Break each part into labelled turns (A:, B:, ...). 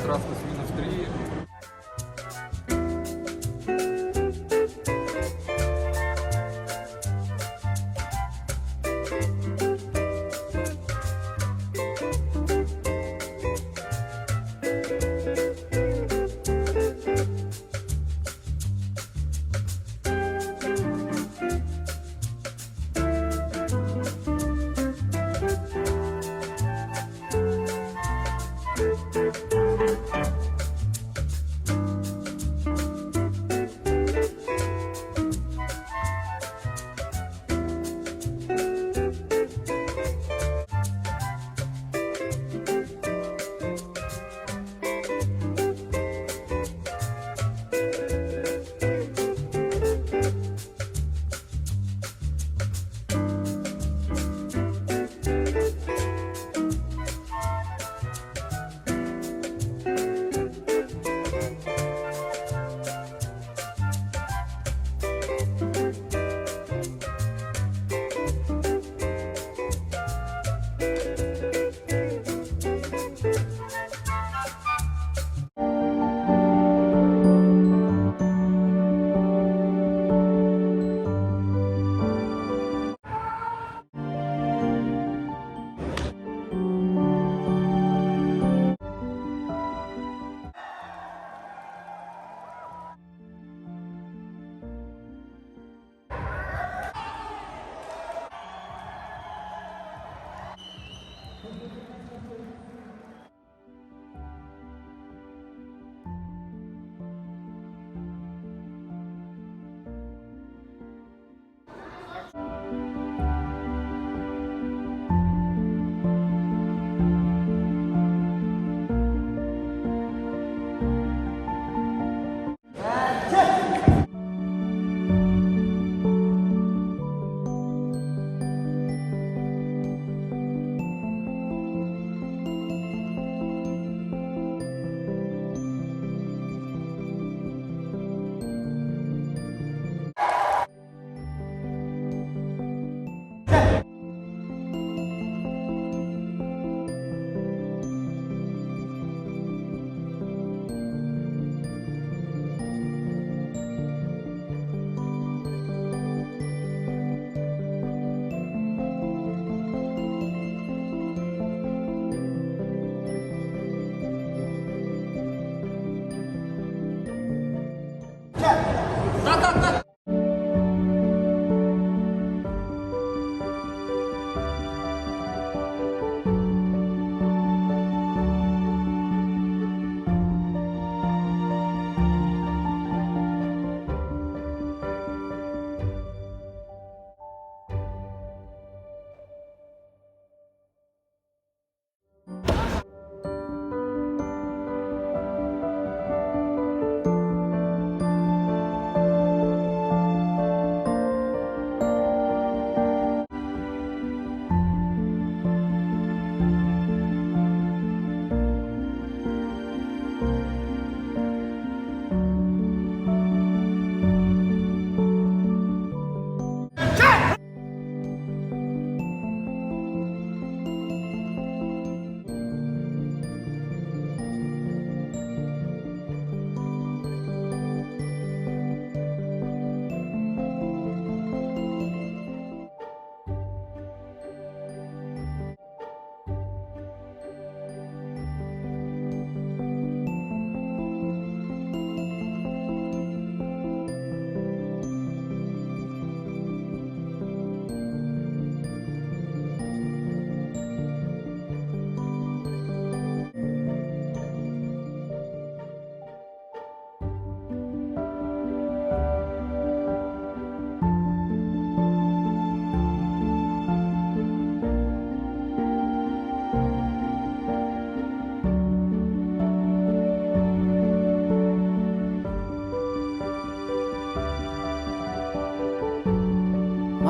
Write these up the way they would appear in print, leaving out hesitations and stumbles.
A: этот раз с -3.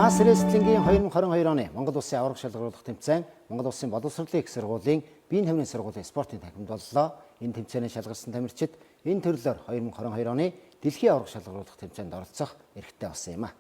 B: Мас рестлингийн 2022 оны Монгол Улсын аварга шалгаруулах тэмцээн Монгол Улсын боловсролын их сургуулийн биеийн тамирын сургуулийн спортын танхимд боллоо. Энэ тэмцээний шалгарсан тамирчид энэ төрлөөр 2022 оны дэлхийн аварга шалгаруулах тэмцээнд оролцох эрхтэй болсон юм а.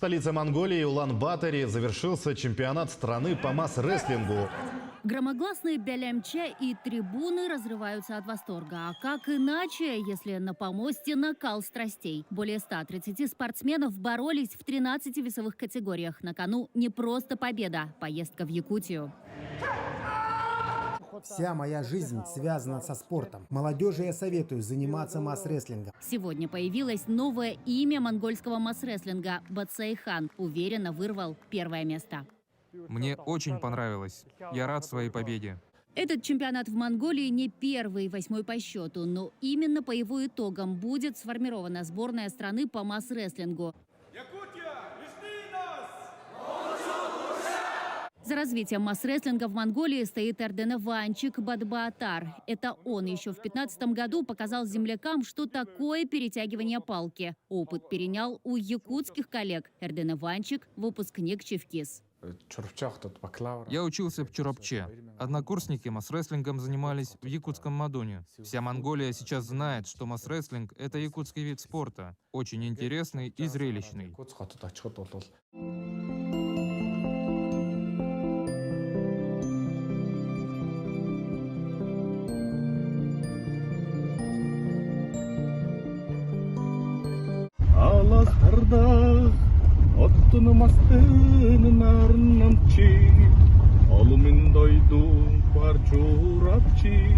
A: столице Монголии Улан-Баторе завершился чемпионат страны по масс-рестлингу.
C: Громогласные бялямча и трибуны разрываются от восторга. А как иначе, если на помосте накал страстей? Более 130 спортсменов боролись в 13 весовых категориях. На кону не просто победа, поездка в Якутию.
D: Вся моя жизнь связана со спортом. Молодежи я советую заниматься масс-рестлингом.
C: Сегодня появилось новое имя монгольского масс-рестлинга. Бацейхан уверенно вырвал первое место.
E: Мне очень понравилось. Я рад своей победе.
C: Этот чемпионат в Монголии не первый, 8-й по счету, но именно по его итогам будет сформирована сборная страны по масс-рестлингу. За развитием масс-рестлинга в Монголии стоит Эрдена Ванчик Бадбаатар. Это он еще в 2015 году показал землякам, что такое перетягивание палки. Опыт перенял у якутских коллег. Эрдена Ванчик – выпускник Чевкис.
E: Я учился в Чоропче. Однокурсники масс-рестлингом занимались в якутском Мадоне. Вся Монголия сейчас знает, что масс-рестлинг – это якутский вид спорта. Очень интересный и зрелищный.
F: Аласарда оттunu мастын нарнамчи алумин дойду парчурапчи.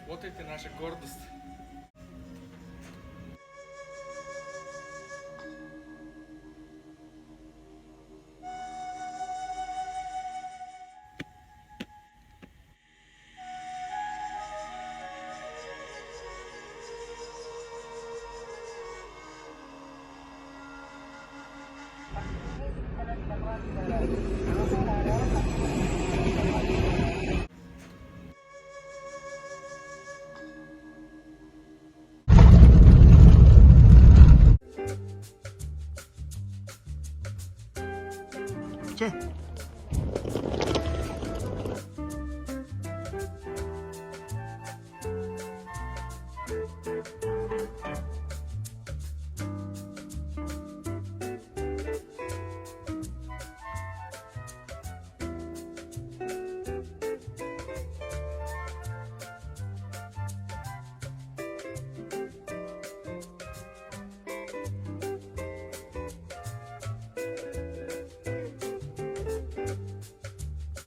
G: Вот это наша гордость.